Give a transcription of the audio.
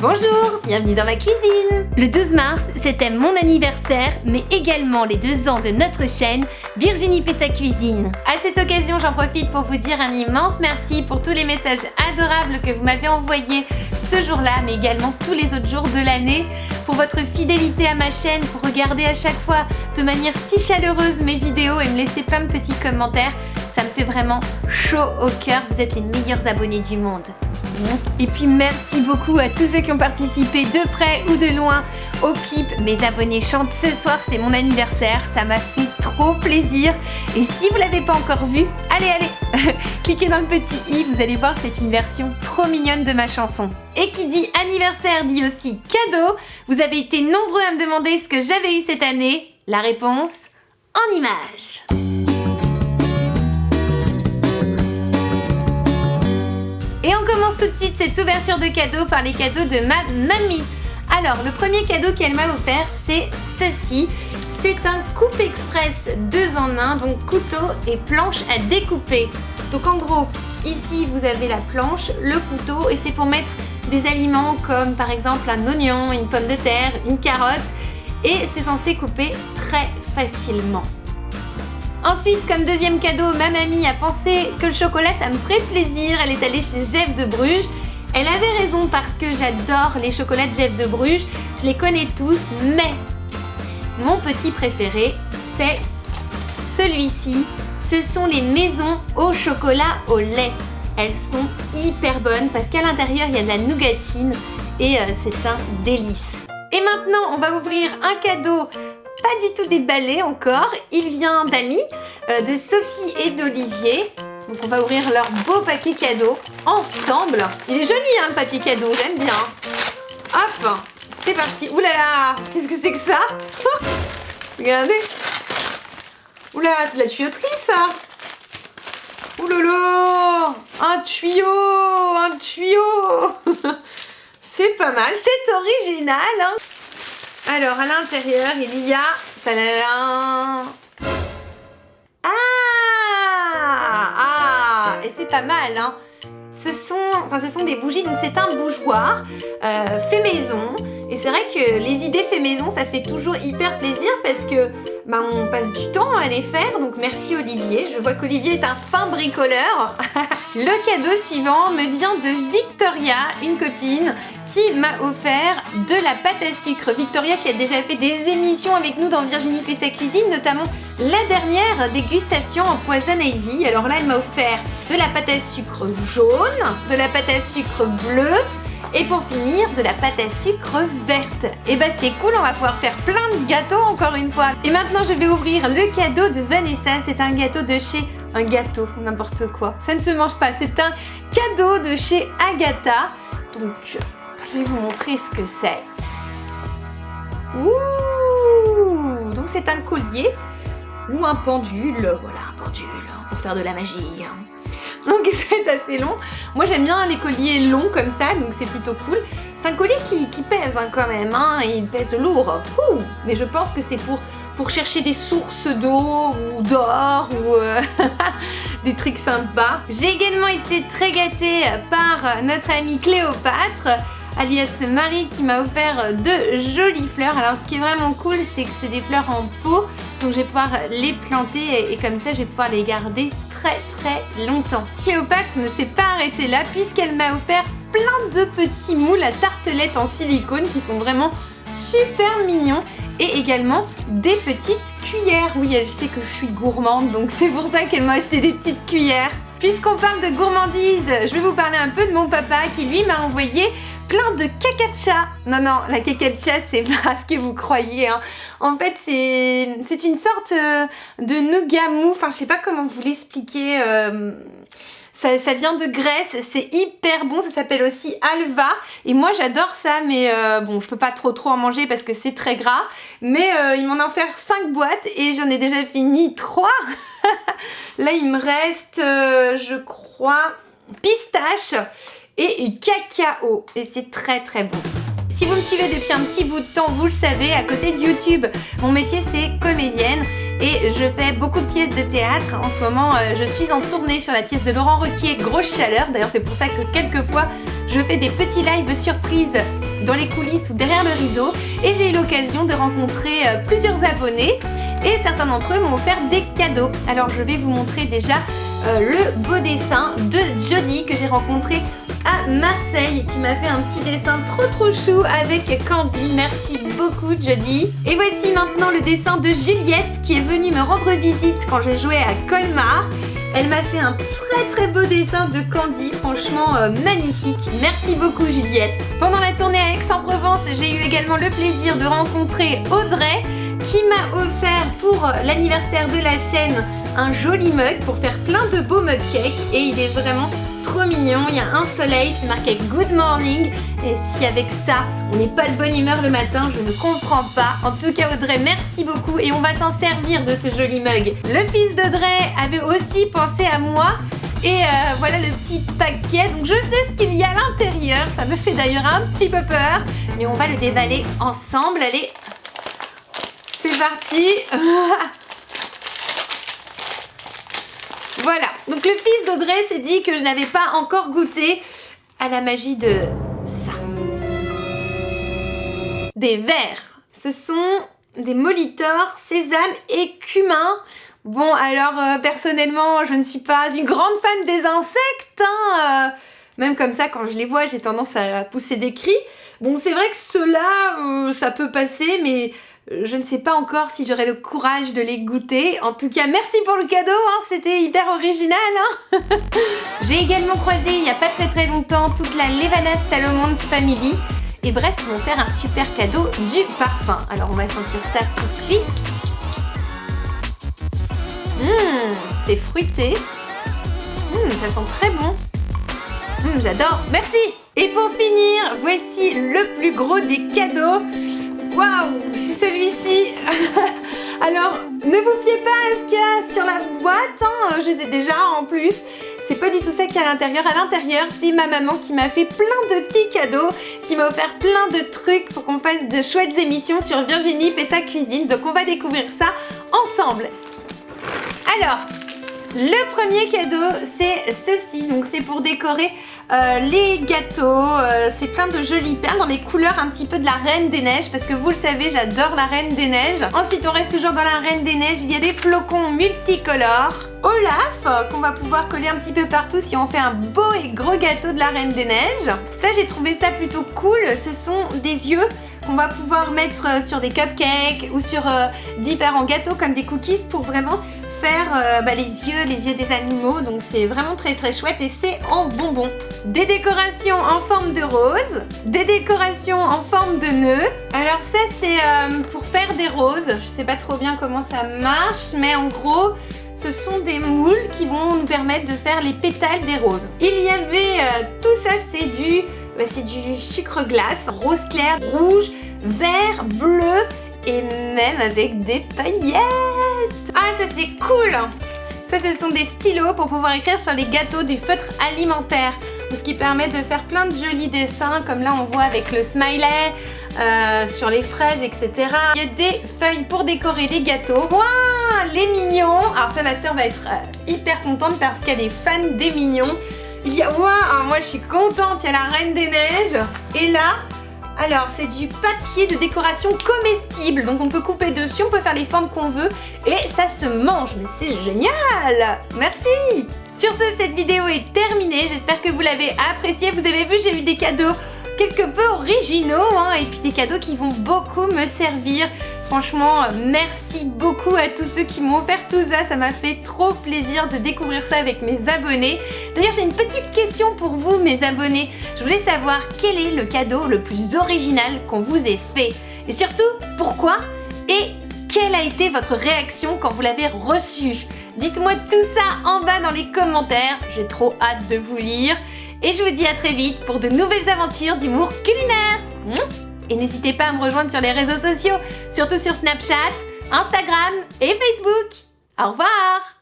Bonjour, bienvenue dans ma cuisine. Le 12 mars, c'était mon anniversaire, mais également les 2 ans de notre chaîne Virginie fait sa cuisine. À cette occasion, j'en profite pour vous dire un immense merci pour tous les messages adorables que vous m'avez envoyés ce jour-là, mais également tous les autres jours de l'année, pour votre fidélité à ma chaîne, pour regarder à chaque fois de manière si chaleureuse mes vidéos et me laisser plein de petits commentaires. Ça me fait vraiment chaud au cœur, vous êtes les meilleurs abonnés du monde. Et puis merci beaucoup à tous ceux qui ont participé de près ou de loin au clip Mes abonnés chantent ce soir, c'est mon anniversaire, ça m'a fait trop plaisir. Et si vous l'avez pas encore vu, allez, cliquez dans le petit i, vous allez voir, c'est une version trop mignonne de ma chanson. Et qui dit anniversaire dit aussi cadeau. Vous avez été nombreux à me demander ce que j'avais eu cette année. La réponse en images. Et on commence tout de suite cette ouverture de cadeaux par les cadeaux de ma mamie. Alors, le premier cadeau qu'elle m'a offert, c'est ceci. C'est un coupe express 2 en 1, donc couteau et planche à découper. Donc en gros, ici vous avez la planche, le couteau, et c'est pour mettre des aliments comme par exemple un oignon, une pomme de terre, une carotte, et c'est censé couper très facilement. Ensuite, comme deuxième cadeau, ma mamie a pensé que le chocolat ça me ferait plaisir. Elle est allée chez Jeff de Bruges. Elle avait raison parce que j'adore les chocolats de Jeff de Bruges. Je les connais tous, mais mon petit préféré, c'est celui-ci. Ce sont les maisons au chocolat au lait. Elles sont hyper bonnes parce qu'à l'intérieur, il y a de la nougatine et c'est un délice. Et maintenant, on va ouvrir un cadeau pas du tout déballé encore, il vient d'amis, de Sophie et d'Olivier. Donc on va ouvrir leur beau paquet cadeau ensemble. Il est joli hein, le papier cadeau, j'aime bien. Hop, c'est parti. Ouh là là, qu'est-ce que c'est que ça? Regardez. Ouh là, c'est de la tuyauterie ça. Ouh là là, un tuyau. C'est pas mal, c'est original hein. Alors, à l'intérieur, il y a... Tadadam. Et c'est pas mal, hein. Ce sont des bougies, donc c'est un bougeoir fait maison. Et c'est vrai que les idées fait maison, ça fait toujours hyper plaisir parce que on passe du temps à les faire. Donc merci Olivier, je vois qu'Olivier est un fin bricoleur. Le cadeau suivant me vient de Victoria, une copine qui m'a offert de la pâte à sucre. Victoria qui a déjà fait des émissions avec nous dans Virginie fait sa cuisine, notamment la dernière dégustation en Poison Ivy. Alors là, elle m'a offert de la pâte à sucre jaune, de la pâte à sucre bleue, et pour finir, de la pâte à sucre verte. Et bah c'est cool, on va pouvoir faire plein de gâteaux encore une fois. Et maintenant je vais ouvrir le cadeau de Vanessa. C'est un gâteau de chez... Un gâteau, n'importe quoi. Ça ne se mange pas, c'est un cadeau de chez Agatha. Donc, je vais vous montrer ce que c'est. Ouh! Donc c'est un collier ou un pendule. Voilà, un pendule pour faire de la magie. Donc c'est assez long. Moi j'aime bien les colliers longs comme ça, donc c'est plutôt cool. C'est un collier qui pèse hein, quand même, hein, il pèse lourd. Ouh, mais je pense que c'est pour chercher des sources d'eau ou d'or ou des trucs sympas. J'ai également été très gâtée par notre amie Cléopâtre, alias Marie, qui m'a offert de jolies fleurs. Alors ce qui est vraiment cool, c'est que c'est des fleurs en pot, donc je vais pouvoir les planter et comme ça je vais pouvoir les garder très longtemps. Cléopâtre ne s'est pas arrêtée là puisqu'elle m'a offert plein de petits moules à tartelettes en silicone qui sont vraiment super mignons et également des petites cuillères. Oui, elle sait que je suis gourmande, donc c'est pour ça qu'elle m'a acheté des petites cuillères. Puisqu'on parle de gourmandise, je vais vous parler un peu de mon papa qui lui m'a envoyé plein de caca de chat. Non, la caca de chat, c'est pas ce que vous croyez. Hein. En fait, c'est une sorte de nougat mou. Enfin, je sais pas comment vous l'expliquer. Ça vient de Grèce, c'est hyper bon, ça s'appelle aussi Alva. Et moi, j'adore ça, mais bon, je peux pas trop en manger parce que c'est très gras. Mais il m'en a offert 5 boîtes et j'en ai déjà fini 3. Là, il me reste, je crois, pistache et cacao. Et c'est très bon. Si vous me suivez depuis un petit bout de temps, vous le savez, à côté de YouTube, mon métier c'est comédienne. Et je fais beaucoup de pièces de théâtre. En ce moment, je suis en tournée sur la pièce de Laurent Ruquier, Grosse Chaleur. D'ailleurs, c'est pour ça que quelquefois, je fais des petits lives surprises dans les coulisses ou derrière le rideau et j'ai eu l'occasion de rencontrer plusieurs abonnés et certains d'entre eux m'ont offert des cadeaux. Alors je vais vous montrer déjà le beau dessin de Jody que j'ai rencontré à Marseille, qui m'a fait un petit dessin trop chou avec Candy. Merci beaucoup Jody. Et voici maintenant le dessin de Juliette qui est venue me rendre visite quand je jouais à Colmar. Elle m'a fait un très beau dessin de Candy, franchement magnifique. Merci beaucoup Juliette. Pendant la tournée à Aix-en-Provence, j'ai eu également le plaisir de rencontrer Audrey qui m'a offert pour l'anniversaire de la chaîne un joli mug pour faire plein de beaux mug cakes et il est vraiment trop mignon. Il y a un soleil, c'est marqué Good Morning et si avec ça on n'est pas de bonne humeur le matin, je ne comprends pas. En tout cas Audrey, merci beaucoup et on va s'en servir de ce joli mug. Le fils d'Audrey avait aussi pensé à moi et voilà le petit paquet, donc je sais ce qu'il y a à l'intérieur, ça me fait d'ailleurs un petit peu peur mais on va le dévaler ensemble. Allez, c'est parti. Voilà, donc le fils d'Audrey s'est dit que je n'avais pas encore goûté à la magie de ça. Des vers. Ce sont des molitors, sésame et cumin. Bon, alors personnellement, je ne suis pas une grande fan des insectes. Même comme ça, quand je les vois, j'ai tendance à pousser des cris. Bon, c'est vrai que ceux-là, ça peut passer, mais je ne sais pas encore si j'aurai le courage de les goûter. En tout cas, merci pour le cadeau, hein, c'était hyper original. Hein. J'ai également croisé il n'y a pas très longtemps toute la Levanas Salomons Family. Et bref, ils vont faire un super cadeau du parfum. Alors on va sentir ça tout de suite. C'est fruité. Ça sent très bon. J'adore, merci. Et pour finir, voici le plus gros des cadeaux. Waouh, c'est celui-ci. Alors, ne vous fiez pas à ce qu'il y a sur la boîte, hein. Je les ai déjà en plus. C'est pas du tout ça qu'il y a à l'intérieur. À l'intérieur, c'est ma maman qui m'a fait plein de petits cadeaux, qui m'a offert plein de trucs pour qu'on fasse de chouettes émissions sur Virginie fait sa cuisine. Donc on va découvrir ça ensemble. Alors, le premier cadeau, c'est ceci. Donc c'est pour décorer les gâteaux, c'est plein de jolies perles dans les couleurs un petit peu de la Reine des Neiges parce que vous le savez, j'adore la Reine des Neiges. Ensuite on reste toujours dans la Reine des Neiges, il y a des flocons multicolores Olaf qu'on va pouvoir coller un petit peu partout si on fait un beau et gros gâteau de la Reine des Neiges. Ça j'ai trouvé ça plutôt cool, ce sont des yeux qu'on va pouvoir mettre sur des cupcakes ou sur différents gâteaux comme des cookies pour vraiment faire les yeux des animaux, donc c'est vraiment très chouette et c'est en bonbons. Des décorations en forme de rose, des décorations en forme de nœud. Alors ça c'est pour faire des roses, je sais pas trop bien comment ça marche, mais en gros ce sont des moules qui vont nous permettre de faire les pétales des roses. Il y avait tout ça, c'est du sucre glace, rose clair, rouge, vert, bleu et même avec des paillettes. Ah ça c'est cool. Ça ce sont des stylos pour pouvoir écrire sur les gâteaux, des feutres alimentaires. Ce qui permet de faire plein de jolis dessins comme là on voit avec le smiley, sur les fraises etc. Il y a des feuilles pour décorer les gâteaux. Waouh, les mignons. Alors ça ma sœur va être hyper contente parce qu'elle est fan des mignons. Il y a, waouh, moi je suis contente, il y a la Reine des Neiges. Et là, alors c'est du papier de décoration comestible, donc on peut couper dessus, on peut faire les formes qu'on veut et ça se mange, mais c'est génial. Merci. Sur ce, cette vidéo est terminée, j'espère que vous l'avez appréciée. Vous avez vu, j'ai eu des cadeaux quelque peu originaux hein, et puis des cadeaux qui vont beaucoup me servir. Franchement, merci beaucoup à tous ceux qui m'ont offert tout ça, ça m'a fait trop plaisir de découvrir ça avec mes abonnés. D'ailleurs, j'ai une petite question pour vous, mes abonnés. Je voulais savoir quel est le cadeau le plus original qu'on vous ait fait. Et surtout, pourquoi et quelle a été votre réaction quand vous l'avez reçu? Dites-moi tout ça en bas dans les commentaires, j'ai trop hâte de vous lire. Et je vous dis à très vite pour de nouvelles aventures d'humour culinaire. Et n'hésitez pas à me rejoindre sur les réseaux sociaux, surtout sur Snapchat, Instagram et Facebook. Au revoir!